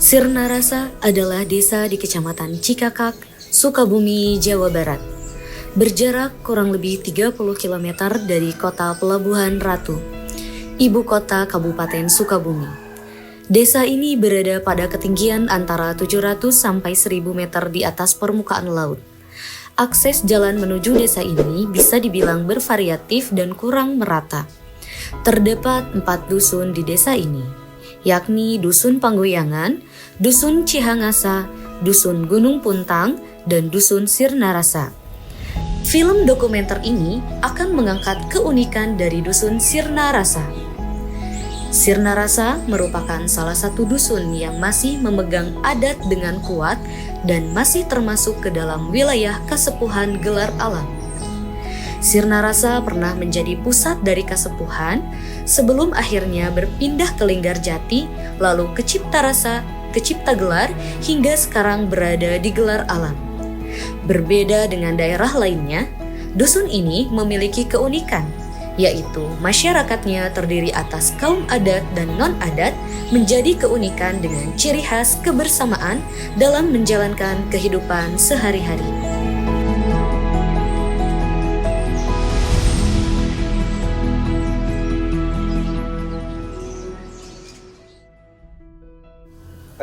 Sirnarasa adalah desa di Kecamatan Cikakak, Sukabumi, Jawa Barat. Berjarak kurang lebih 30 km dari kota Pelabuhan Ratu, ibu kota Kabupaten Sukabumi. Desa ini berada pada ketinggian antara 700 sampai 1000 meter di atas permukaan laut. Akses jalan menuju desa ini bisa dibilang bervariatif dan kurang merata. Terdapat 4 dusun di desa ini, yakni Dusun Panggoyangan, Dusun Cihangasa, Dusun Gunung Puntang, dan Dusun Sirnarasa. Film dokumenter ini akan mengangkat keunikan dari Dusun Sirnarasa. Sirnarasa merupakan salah satu dusun yang masih memegang adat dengan kuat dan masih termasuk ke dalam wilayah Kasepuhan Gelar Alam. Sirnarasa pernah menjadi pusat dari Kasepuhan sebelum akhirnya berpindah ke Linggarjati, lalu ke Ciptarasa, ke Ciptagelar, hingga sekarang berada di Gelar Alam. Berbeda dengan daerah lainnya, dusun ini memiliki keunikan, yaitu masyarakatnya terdiri atas kaum adat dan non-adat, menjadi keunikan dengan ciri khas kebersamaan dalam menjalankan kehidupan sehari-hari.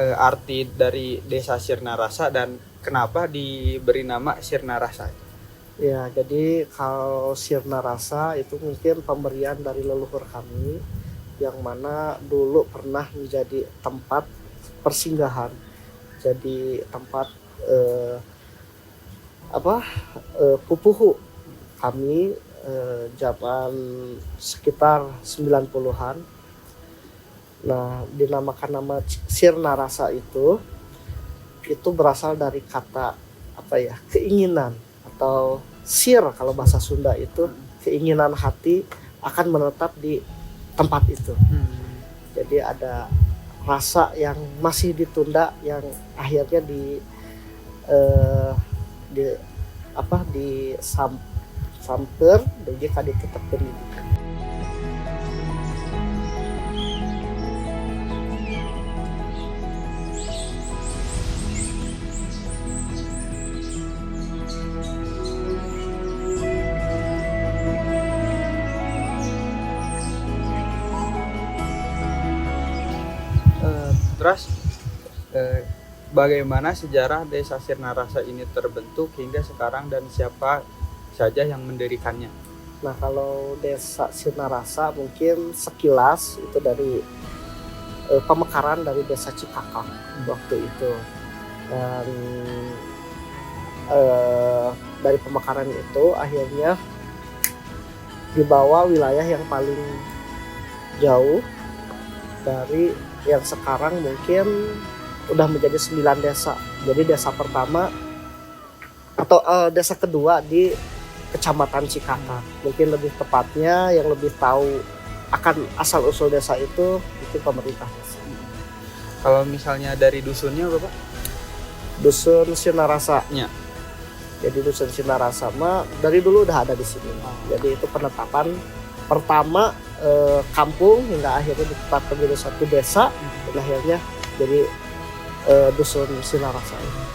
Arti dari desa Sirnarasa dan kenapa diberi nama Sirnarasa? Ya, jadi kalau Sirnarasa itu mungkin pemberian dari leluhur kami yang mana dulu pernah menjadi tempat persinggahan. Jadi tempat pupuhu kami zaman sekitar 90-an. Nah, dinamakan nama Sirnarasa itu berasal dari kata keinginan, atau sir kalau bahasa Sunda itu keinginan hati akan menetap di tempat itu. Jadi ada rasa yang masih ditunda yang akhirnya samper dan jika ditutup pendidikan. Terus bagaimana sejarah desa Sirnarasa ini terbentuk hingga sekarang dan siapa saja yang mendirikannya? Nah, kalau desa Sirnarasa mungkin sekilas itu dari pemekaran dari desa Cikakak waktu itu. Dan dari pemekaran itu akhirnya dibawa wilayah yang paling jauh dari yang sekarang mungkin udah menjadi 9 desa. Jadi desa pertama atau desa kedua di Kecamatan Cikakak. Mungkin lebih tepatnya yang lebih tahu akan asal-usul desa itu mungkin pemerintah desa. Kalau misalnya dari dusunnya Bapak? Dusun Sirnarasa. Ya. Jadi Dusun Sirnarasa mah dari dulu udah ada di sini. Jadi itu penetapan pertama kampung hingga akhirnya ditetapkan menjadi satu desa dan akhirnya jadi Dusun Sirnarasa ini.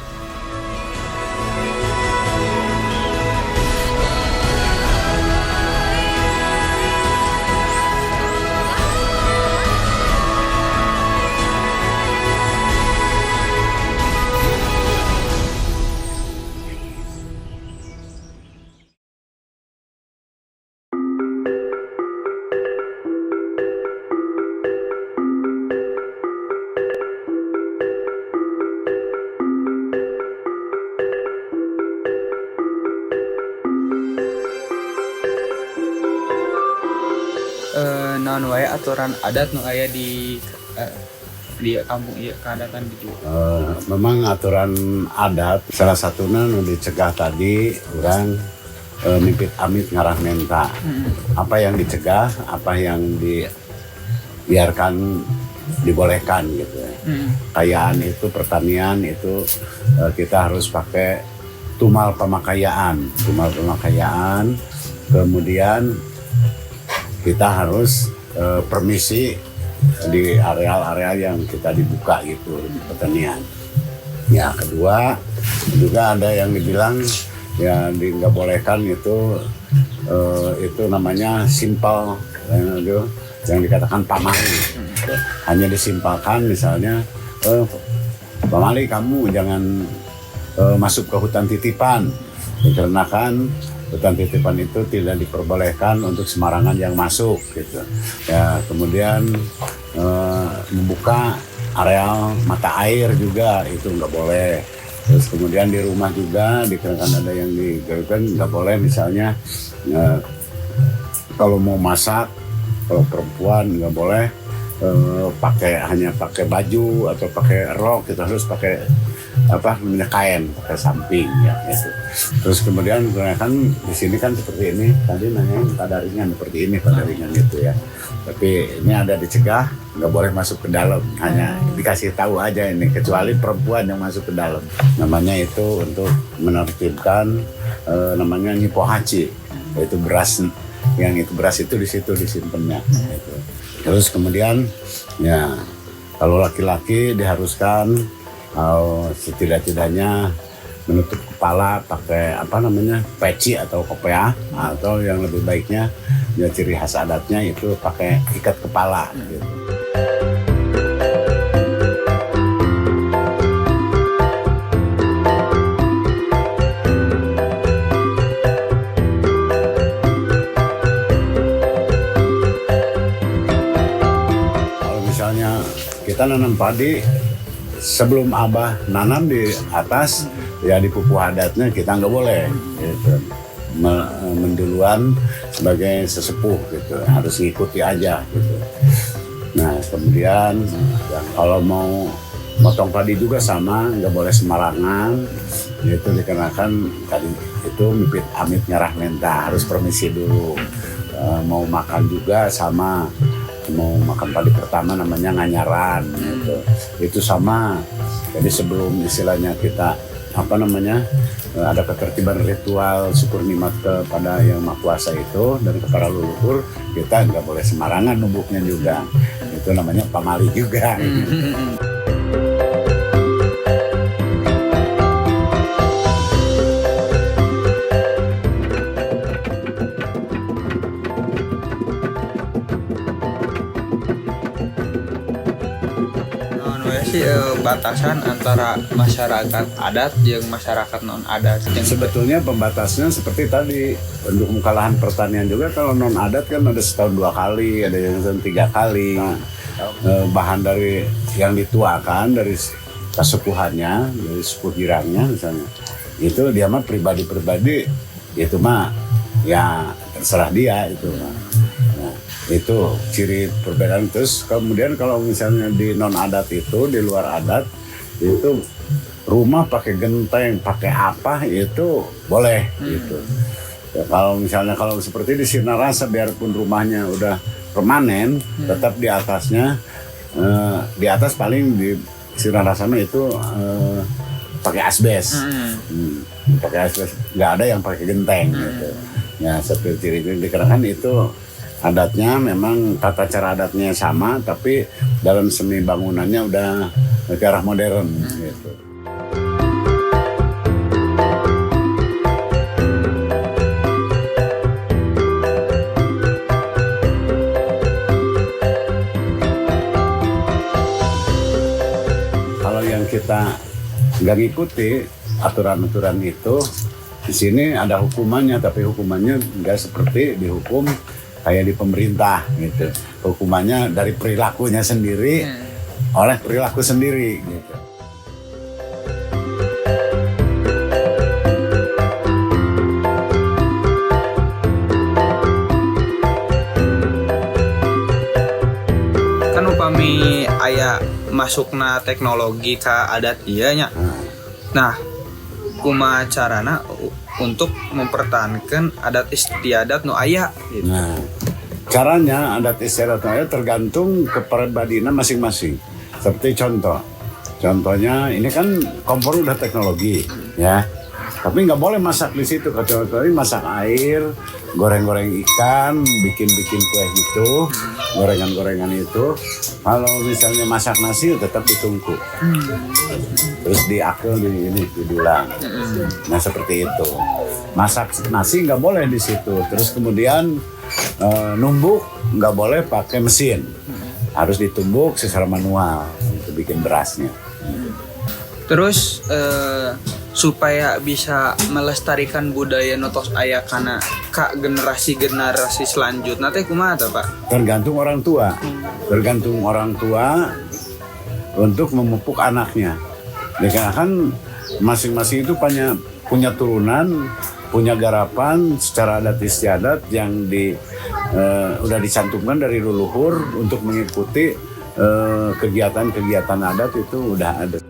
Naon wae aturan adat nu aya di kampung ieu keadatan gitu. Memang aturan adat salah satunya nu dicegah tadi orang mimpit amit ngarah menta. Apa yang dicegah, apa yang dibiarkan dibolehkan gitu. Kayaan itu, pertanian itu kita harus pakai tumal pemakaian. Kemudian kita harus permisi di areal-areal yang kita dibuka gitu pertanian. Ya kedua juga ada yang dibilang ya nggak bolehkan itu namanya simpel yang dikatakan pamali. Hanya disimpalkan misalnya pamali kamu jangan masuk ke hutan titipan dikarenakan hutan titipan itu tidak diperbolehkan untuk sembarangan yang masuk gitu. Ya kemudian membuka areal mata air juga itu nggak boleh. Terus kemudian di rumah juga dikarenakan ada yang digagalkan nggak boleh misalnya kalau mau masak kalau perempuan nggak boleh hanya pakai baju atau pakai rok, kita harus pakai kain pakai samping ya gitu. Terus kemudian kan di sini kan seperti ini tadi nanyain pada ringan seperti ini pada ringan gitu ya, tapi ini ada dicegah nggak boleh masuk ke dalam, hanya dikasih tahu aja ini kecuali perempuan yang masuk ke dalam, namanya itu untuk menertibkan namanya nyipohaci, yaitu beras yang itu beras itu di situ disimpannya gitu. Terus kemudian ya kalau laki-laki diharuskan setidak-tidaknya menutup kepala pakai peci atau kopiah, atau yang lebih baiknya ya ciri khas adatnya itu pakai ikat kepala gitu. Kalau misalnya kita nanam padi, sebelum abah nanam di atas ya di pupuh adatnya kita nggak boleh gitu. Menduluan sebagai sesepuh gitu, harus ngikuti aja gitu. Nah kemudian ya, kalau mau motong padi juga sama, nggak boleh sembarangan itu dikarenakan tadi itu mipit amit nyarah menta, harus permisi dulu. Mau makan juga sama, mau makan padi pertama namanya nganyaran gitu. Itu sama. Jadi sebelum istilahnya kita ada ketertiban ritual syukur nikmat kepada yang Maha Kuasa itu dan kepada leluhur, kita nggak boleh sembarangan numbuknya juga. Itu namanya pamali juga. Batasan antara masyarakat adat yang masyarakat non adat. Sebetulnya pembatasnya seperti tadi untuk muka lahan pertanian juga, kalau non adat kan ada setahun 2 kali, ada yang setahun 3 kali. Bahan dari yang dituakan dari kesepuhannya, dari sepuh girangnya misalnya, itu dia mah pribadi-pribadi, itu mah ya terserah dia itu mah. Itu ciri perbedaan. Terus kemudian kalau misalnya di non adat itu, di luar adat itu rumah pakai genteng, pakai apa itu boleh gitu. Ya, kalau misalnya kalau seperti di Sirnarasa, biarpun rumahnya udah permanen, tetap di atasnya di atas paling di Sirnarasa itu pakai asbes. Pakai asbes, nggak ada yang pakai genteng gitu. Ya seperti ciri dikarenakan itu adatnya memang tata cara adatnya sama, tapi dalam seni bangunannya udah ke arah modern gitu. Kalau yang kita nggak ngikuti aturan-aturan itu, di sini ada hukumannya, tapi hukumannya nggak seperti dihukum kayak di pemerintah gitu. Hukumannya dari perilakunya sendiri, oleh perilaku sendiri gitu. Kan upami aya masukna teknologi ke adat ieu nya. Nah, kumaha carana untuk mempertahankan adat istiadat nu aya gitu. Nah, caranya adat istiadat nu aya tergantung kepribadian masing-masing. Seperti contohnya ini kan kompor udah teknologi ya. Tapi nggak boleh masak di situ, kecuali masak air, goreng-goreng ikan, bikin-bikin kue gitu, gorengan-gorengan itu. Kalau misalnya masak nasi tetap ditungku, terus diakel didulang. Nah seperti itu. Masak nasi nggak boleh di situ. Terus kemudian numbuk nggak boleh pakai mesin, harus ditumbuk secara manual untuk bikin berasnya. Terus supaya bisa melestarikan budaya notos aya kana ka generasi selanjutnya teh kumaha teh Pak? Tergantung orang tua. Tergantung orang tua untuk memupuk anaknya. Ya kan masing-masing itu punya turunan, punya garapan secara adat istiadat yang udah dicantumkan dari leluhur untuk mengikuti kegiatan-kegiatan adat itu udah ada.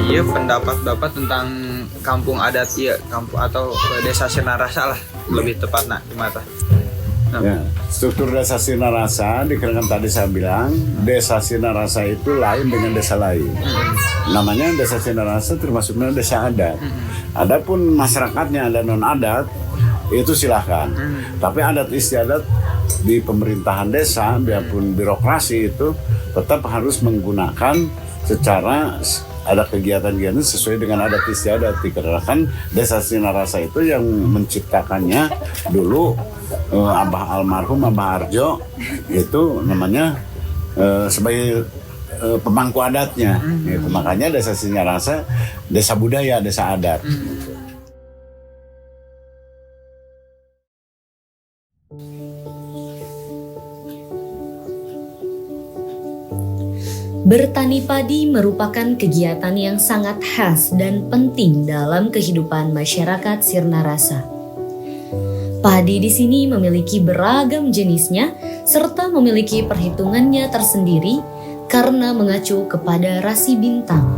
Iya pendapat tentang kampung adat ya, kampung atau desa Sirnarasa lah lebih tepatnya gimana? Nah. Ya, struktur desa Sirnarasa dikarenakan tadi saya bilang desa Sirnarasa itu lain dengan desa lain. Namanya desa Sirnarasa termasuknya desa adat. Adapun masyarakatnya ada non adat itu silahkan. Tapi adat istiadat di pemerintahan desa biarpun birokrasi itu tetap harus menggunakan secara ada kegiatan-kegiatan sesuai dengan adat istiadat. Dikarenakan desa Sirnarasa itu yang menciptakannya dulu almarhum Abah Arjo itu namanya sebagai pemangku adatnya. Gitu. Makanya desa Sirnarasa desa budaya, desa adat. Bertani padi merupakan kegiatan yang sangat khas dan penting dalam kehidupan masyarakat Sirnarasa. Padi di sini memiliki beragam jenisnya serta memiliki perhitungannya tersendiri karena mengacu kepada rasi bintang.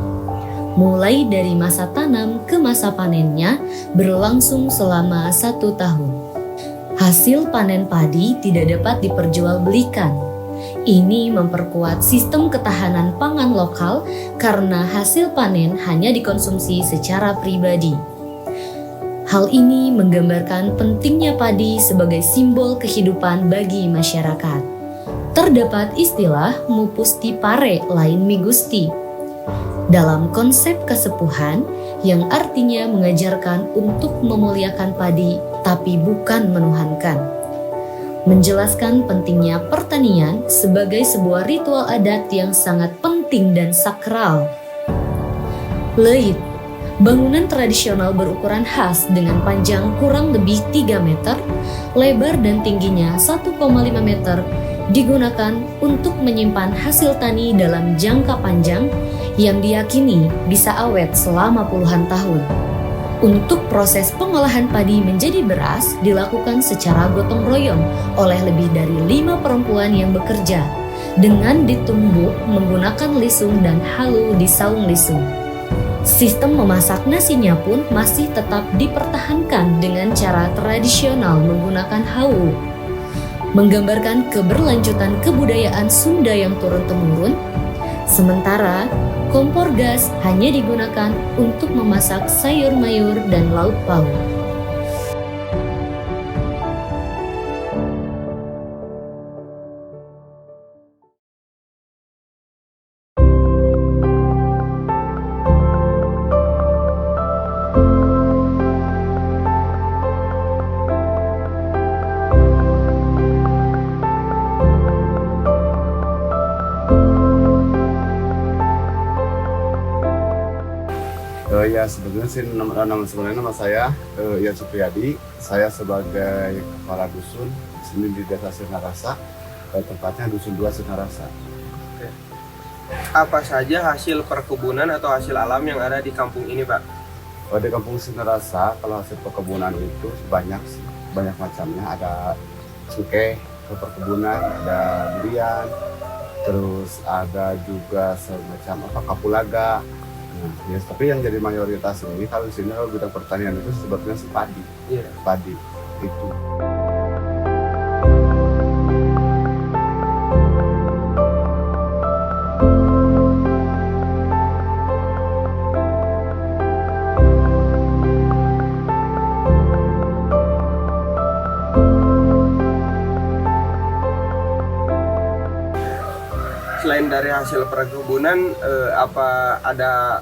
Mulai dari masa tanam ke masa panennya berlangsung selama 1 tahun. Hasil panen padi tidak dapat diperjualbelikan. Ini memperkuat sistem ketahanan pangan lokal karena hasil panen hanya dikonsumsi secara pribadi. Hal ini menggambarkan pentingnya padi sebagai simbol kehidupan bagi masyarakat. Terdapat istilah mupusti pare lain migusti dalam konsep kesepuhan yang artinya mengajarkan untuk memuliakan padi tapi bukan menuhankan. Menjelaskan pentingnya pertanian sebagai sebuah ritual adat yang sangat penting dan sakral. Leit, bangunan tradisional berukuran khas dengan panjang kurang lebih 3 meter, lebar dan tingginya 1,5 meter, digunakan untuk menyimpan hasil tani dalam jangka panjang yang diyakini bisa awet selama puluhan tahun. Untuk proses pengolahan padi menjadi beras dilakukan secara gotong royong oleh lebih dari 5 perempuan yang bekerja dengan ditumbuk menggunakan lisung dan halu di saung lisung. Sistem memasak nasinya pun masih tetap dipertahankan dengan cara tradisional menggunakan hawu, menggambarkan keberlanjutan kebudayaan Sunda yang turun-temurun. Sementara kompor gas hanya digunakan untuk memasak sayur mayur dan lauk pauk. Ya sebetulnya sih nama saya Ian Supriyadi. Saya sebagai kepala dusun di sini di desa Sirnarasa, tempatnya dusun 2 Sirnarasa. Apa saja hasil perkebunan atau hasil alam yang ada di kampung ini, Pak? Di kampung Sirnarasa kalau hasil perkebunan itu banyak sih, banyak macamnya. Ada cengkeh ke perkebunan, ada durian, terus ada juga semacam kapulaga. Nah, ya, tapi yang jadi mayoritas ini kalau di sini kalau bidang pertanian itu sebetulnya padi. Padi itu. selain dari hasil perkebunan, apa ada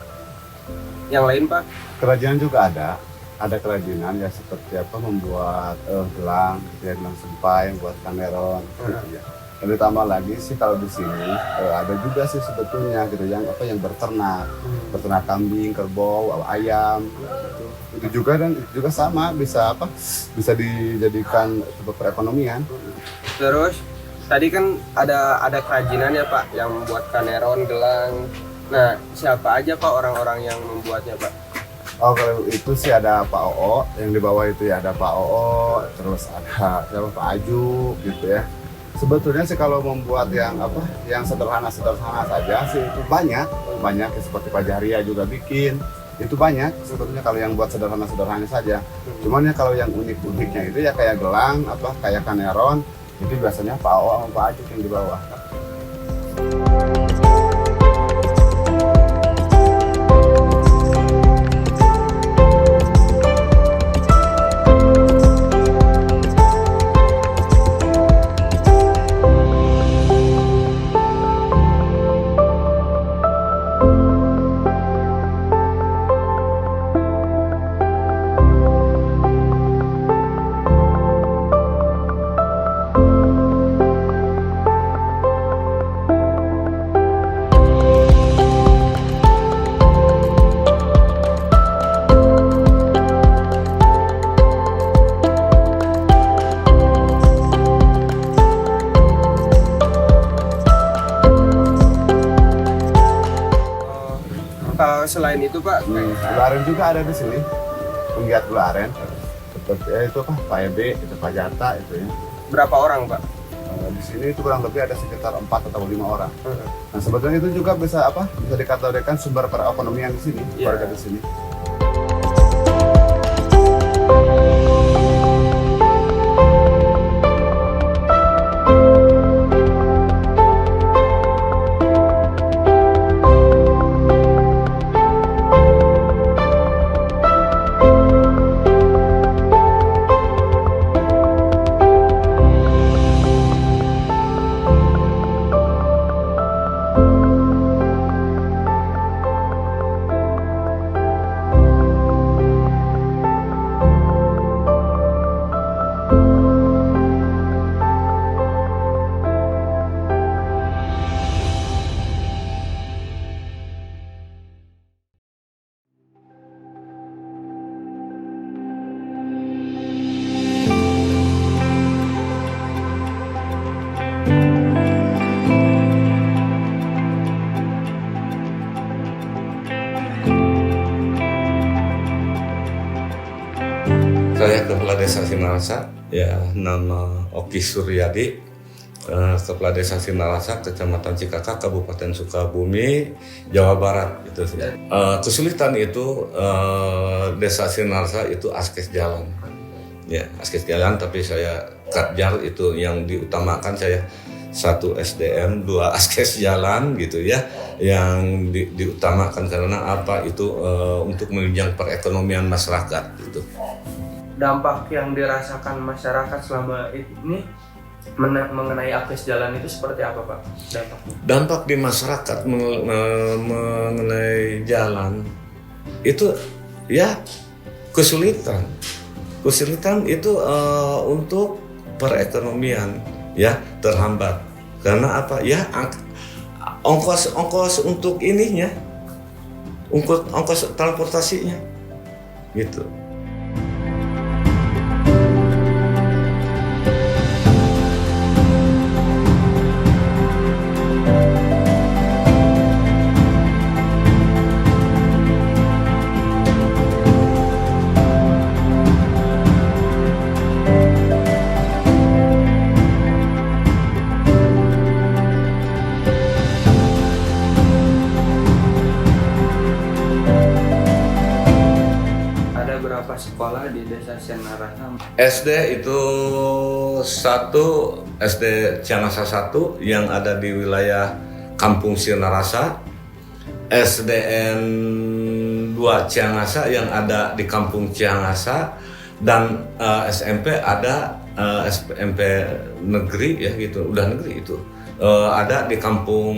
yang lain Pak? Kerajinan juga ada kerajinan ya seperti apa membuat gelang, gitu ya, gelang sempai, membuat kaneron, gitu ya. Dan ditambah lagi sih kalau di sini ada juga sih sebetulnya gitu yang berternak, berternak kambing, kerbau, ayam, gitu. Itu juga dan itu juga sama bisa dijadikan sebuah perekonomian. Terus tadi kan ada kerajinan ya Pak yang membuat kaneron, gelang. Nah, siapa aja Pak orang-orang yang membuatnya Pak? Oh, kalau itu sih ada Pak Oo, yang di bawah itu ya ada Pak Oo, terus ada siapa Pak Aju gitu ya. Sebetulnya sih kalau membuat yang sederhana saja sih itu banyak ya, seperti Pak Jahria juga bikin. Itu banyak sebetulnya kalau yang buat sederhana saja. Cuman ya kalau yang uniknya itu ya kayak gelang, kayak kaneron, itu biasanya Pak Oo sama Pak Aju yang di bawah. Selain itu Pak, Gula aren juga ada di sini, penggiat gula aren. Seperti itu Pak Ebe, itu Pak Jata itu ya. berapa orang Pak? Di sini itu kurang lebih ada sekitar 4 atau 5 orang. Nah sebetulnya itu juga bisa dikategorikan sumber perekonomian di sini, warga di sini. Saya Kepala Desa Sinarasa, ya nama Oki Suryadi, Kepala Desa Sinarasa, Kecamatan Cikakak, Kabupaten Sukabumi, Jawa Barat. Gitu. Kesulitan itu Desa Sinarasa itu akses jalan, ya akses jalan. Tapi saya Katjar itu yang diutamakan saya 1 SDM, 2 akses jalan gitu ya, yang diutamakan karena apa itu untuk menunjang perekonomian masyarakat gitu. Dampak yang dirasakan masyarakat selama ini mengenai akses jalan itu seperti apa Pak? Dampak di masyarakat mengenai jalan itu ya kesulitan itu untuk perekonomian ya terhambat karena apa ya ongkos untuk ininya, ongkos transportasinya gitu. Sekolah di Desa Sinarasa. SD itu 1 SD Cianasa 1 yang ada di wilayah Kampung Sinarasa, SDN 2 Cianasa yang ada di Kampung Cianasa, dan SMP ada SMP negeri ya gitu, udah negeri itu. Ada di kampung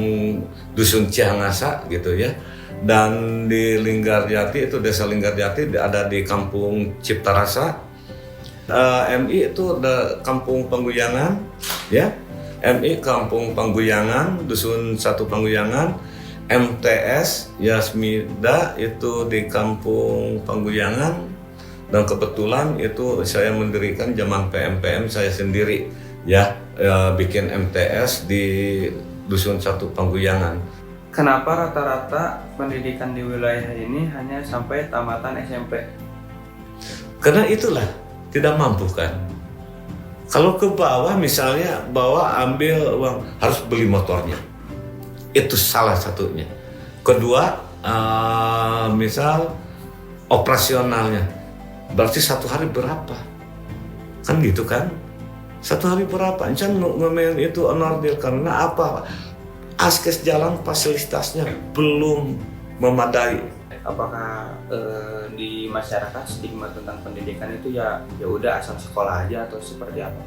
Dusun Cihangasa gitu ya. Dan di Linggarjati itu desa Linggarjati ada di kampung Ciptarasa. MI itu ada kampung Pangguyangan ya. MI kampung Pangguyangan, Dusun 1 Pangguyangan. MTS Yasmida itu di kampung Pangguyangan. Dan kebetulan itu saya mendirikan zaman PMPM saya sendiri ya, bikin MTS di Dusun 1 Pangguyangan. Kenapa rata-rata pendidikan di wilayah ini hanya sampai tamatan SMP? Karena itulah tidak mampu kan. Kalau ke bawah misalnya ambil uang harus beli motornya. Itu salah satunya. Kedua, misal operasionalnya. Berarti satu hari berapa? Kan gitu kan? Satu hari berapa? Encan ngemen itu onordil karena apa? Askes jalan fasilitasnya belum memadai. Apakah di masyarakat stigma tentang pendidikan itu ya udah asal sekolah aja atau seperti apa?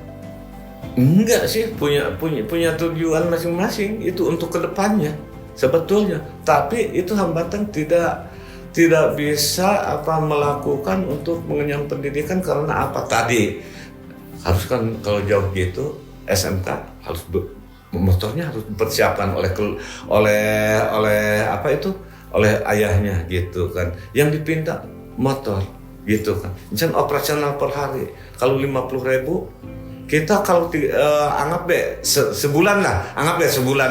Enggak sih, punya tujuan masing-masing itu untuk kedepannya sebetulnya. Tapi itu hambatan tidak bisa melakukan untuk mengenyam pendidikan karena apa tadi? Harus kan kalau jauh gitu SMK harus motornya harus dipersiapkan oleh ayahnya gitu kan. Yang dipinta motor gitu kan. Misalnya operasional per hari kalau 50.000 kita kalau anggap sebulan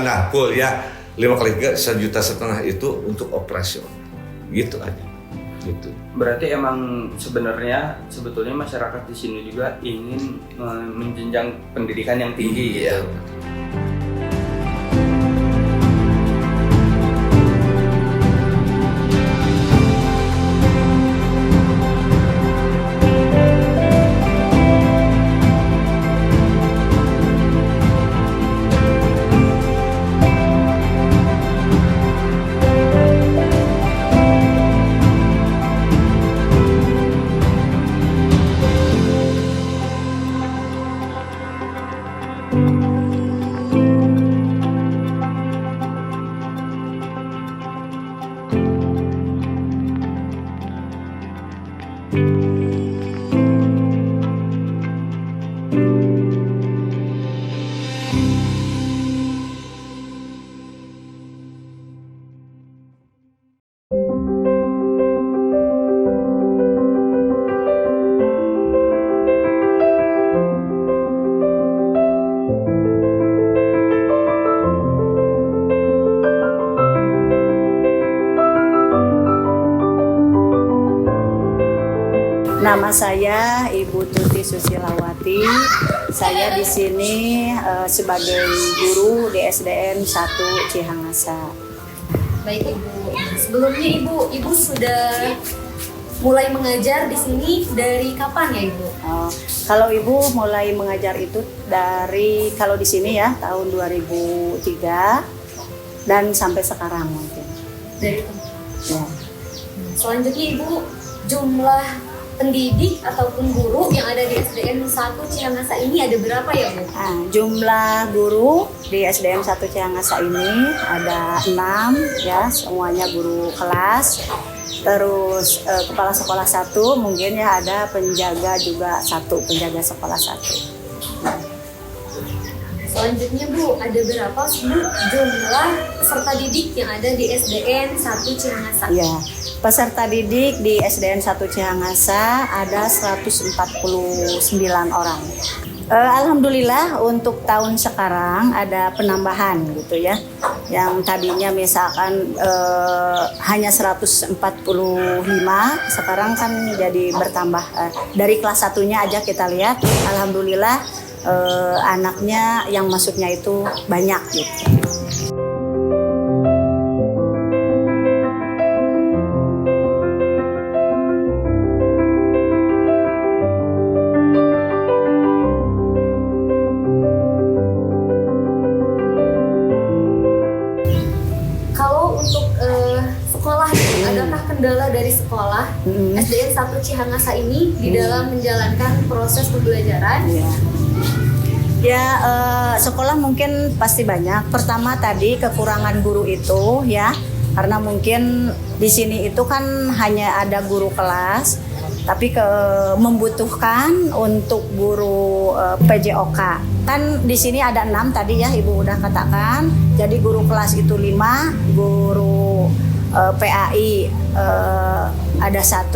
lah full ya 5 kali 3 1,5 juta itu untuk operasional gitu aja gitu. Berarti emang sebetulnya masyarakat di sini juga ingin menjenjang pendidikan yang tinggi gitu. Nama saya Ibu Tuti Susilawati. Saya di sini sebagai guru di SDN 1 Cihangasa. Baik Ibu, sebelumnya Ibu sudah mulai mengajar di sini dari kapan ya Ibu? Kalau Ibu mulai mengajar itu dari kalau di sini ya tahun 2003 dan sampai sekarang mungkin. Dari Ya. Selanjutnya Ibu, jumlah pendidik ataupun guru yang ada di SDN 1 Cihangasa ini ada berapa ya Bu? Jumlah guru di SDN 1 Cihangasa ini ada 6 ya, semuanya guru kelas. Terus kepala sekolah 1 mungkin ya, ada penjaga juga 1, penjaga sekolah 1. Selanjutnya Bu, ada berapa Bu jumlah peserta didik yang ada di SDN 1 Cihangasa? Ya, peserta didik di SDN 1 Cihangasa ada 149 orang. Alhamdulillah untuk tahun sekarang ada penambahan gitu ya. Yang tadinya misalkan hanya 145, sekarang kan jadi bertambah. Dari kelas 1-nya aja kita lihat, alhamdulillah anaknya yang masuknya itu banyak gitu. Kalau untuk sekolah, adakah kendala dari sekolah SDN 1 Cihangasa ini di dalam menjalankan proses pembelajaran? Ya. Ya, sekolah mungkin pasti banyak. Pertama tadi kekurangan guru itu ya, karena mungkin di sini itu kan hanya ada guru kelas, tapi membutuhkan untuk guru PJOK. Kan di sini ada 6 tadi ya, Ibu udah katakan. Jadi guru kelas itu 5, guru PAI ada 1,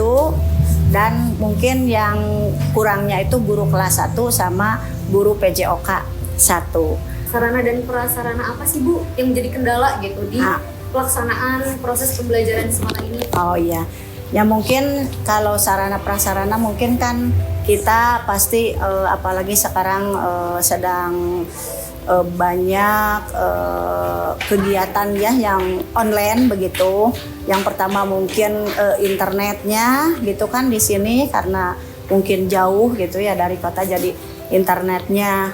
dan mungkin yang kurangnya itu guru kelas 1 sama guru PJOK 1. Sarana dan prasarana apa sih Bu yang menjadi kendala gitu di pelaksanaan proses pembelajaran semata ini? Oh iya, ya mungkin kalau sarana prasarana mungkin kan kita pasti apalagi sekarang sedang banyak kegiatan ya yang online begitu. Yang pertama mungkin internetnya gitu kan di sini karena mungkin jauh gitu ya dari kota, jadi internetnya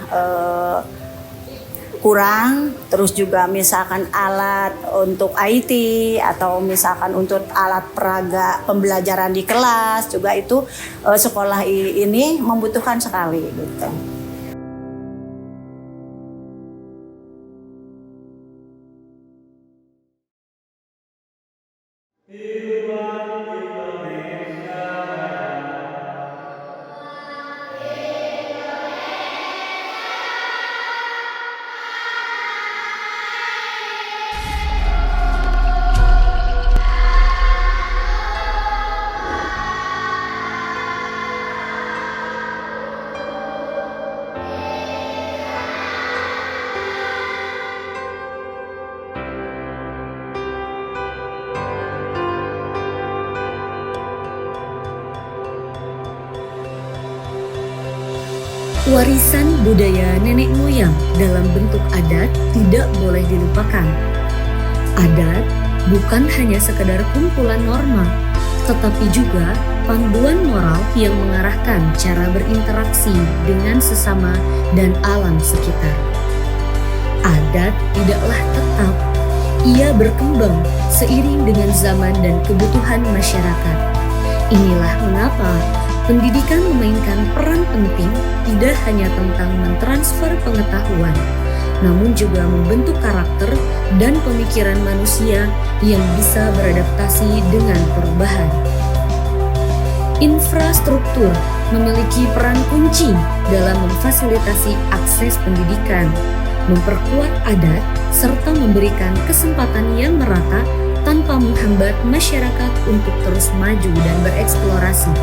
kurang. Terus juga misalkan alat untuk IT atau misalkan untuk alat peraga pembelajaran di kelas juga itu sekolah ini membutuhkan sekali gitu. Warisan budaya nenek moyang dalam bentuk adat tidak boleh dilupakan. Adat bukan hanya sekedar kumpulan norma, tetapi juga panduan moral yang mengarahkan cara berinteraksi dengan sesama dan alam sekitar. Adat tidaklah tetap, ia berkembang seiring dengan zaman dan kebutuhan masyarakat. Inilah mengapa pendidikan memainkan peran penting tidak hanya tentang mentransfer pengetahuan, namun juga membentuk karakter dan pemikiran manusia yang bisa beradaptasi dengan perubahan. Infrastruktur memiliki peran kunci dalam memfasilitasi akses pendidikan, memperkuat adat, serta memberikan kesempatan yang merata tanpa menghambat masyarakat untuk terus maju dan bereksplorasi.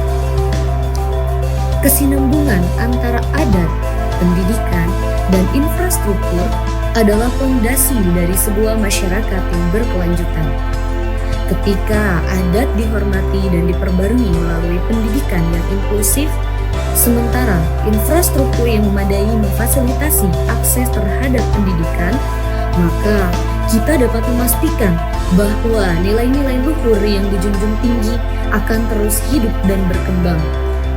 Kesinambungan antara adat, pendidikan, dan infrastruktur adalah fondasi dari sebuah masyarakat yang berkelanjutan. Ketika adat dihormati dan diperbarui melalui pendidikan yang inklusif, sementara infrastruktur yang memadai memfasilitasi akses terhadap pendidikan, maka kita dapat memastikan bahwa nilai-nilai luhur yang dijunjung tinggi akan terus hidup dan berkembang,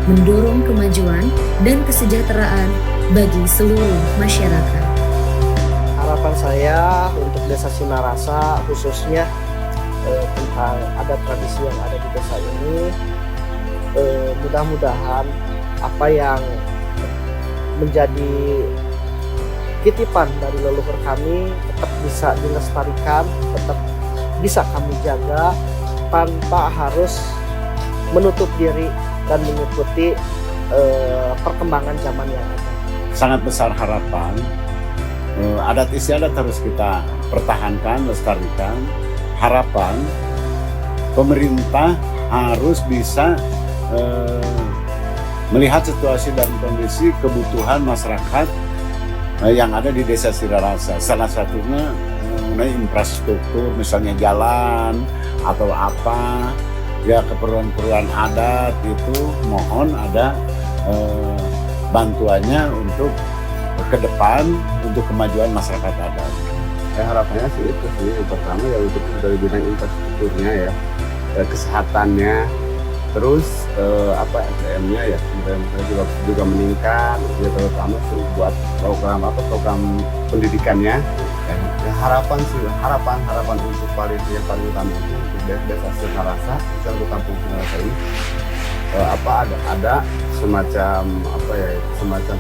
mendorong kemajuan dan kesejahteraan bagi seluruh masyarakat. Harapan saya untuk Desa Sinarasa khususnya tentang adat tradisi yang ada di desa ini, mudah-mudahan apa yang menjadi titipan dari leluhur kami tetap bisa dilestarikan, tetap bisa kami jaga tanpa harus menutup diri dan mengikuti perkembangan zaman yang ada. Sangat besar harapan, adat istiadat harus kita pertahankan, lestarikan. Harapan pemerintah harus bisa melihat situasi dan kondisi kebutuhan masyarakat yang ada di Desa Sinarasa. Salah satunya mengenai infrastruktur, misalnya jalan atau apa, ya keperluan-keperluan adat itu mohon ada bantuannya untuk ke depan untuk kemajuan masyarakat adat. Harapannya sih itu sih, yang pertama ya untuk dari bidang infrastrukturnya ya, kesehatannya, terus SDM-nya ya juga meningkat, ya terutama sih buat program pendidikannya. Ya, harapan untuk yang paling utama itu untuk Desa Sinarasa, untuk kampung Sinarasa ini ada semacam semacam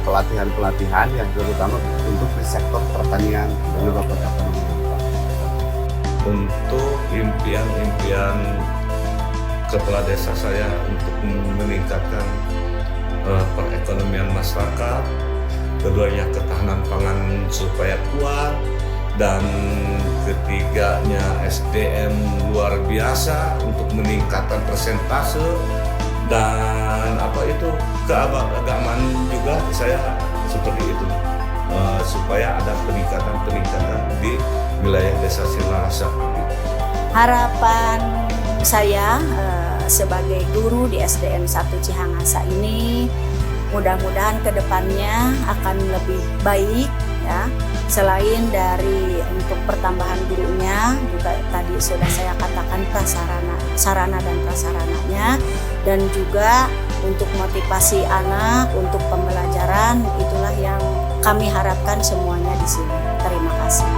pelatihan yang terutama untuk di sektor pertanian dan juga perekonomian. Untuk impian kepala desa saya untuk meningkatkan perekonomian masyarakat, keduanya ketahanan pangan supaya kuat, dan ketiganya SDM luar biasa untuk meningkatkan persentase, dan keagamaan juga saya seperti itu, supaya ada peningkatan di wilayah Desa Sinarasa. Harapan saya sebagai guru di SDN 1 Cihangasa ini mudah-mudahan kedepannya akan lebih baik ya. Selain dari untuk pertambahan gurunya, juga tadi sudah saya katakan sarana dan prasarananya, dan juga untuk motivasi anak untuk pembelajaran, itulah yang kami harapkan semuanya di sini. Terima kasih.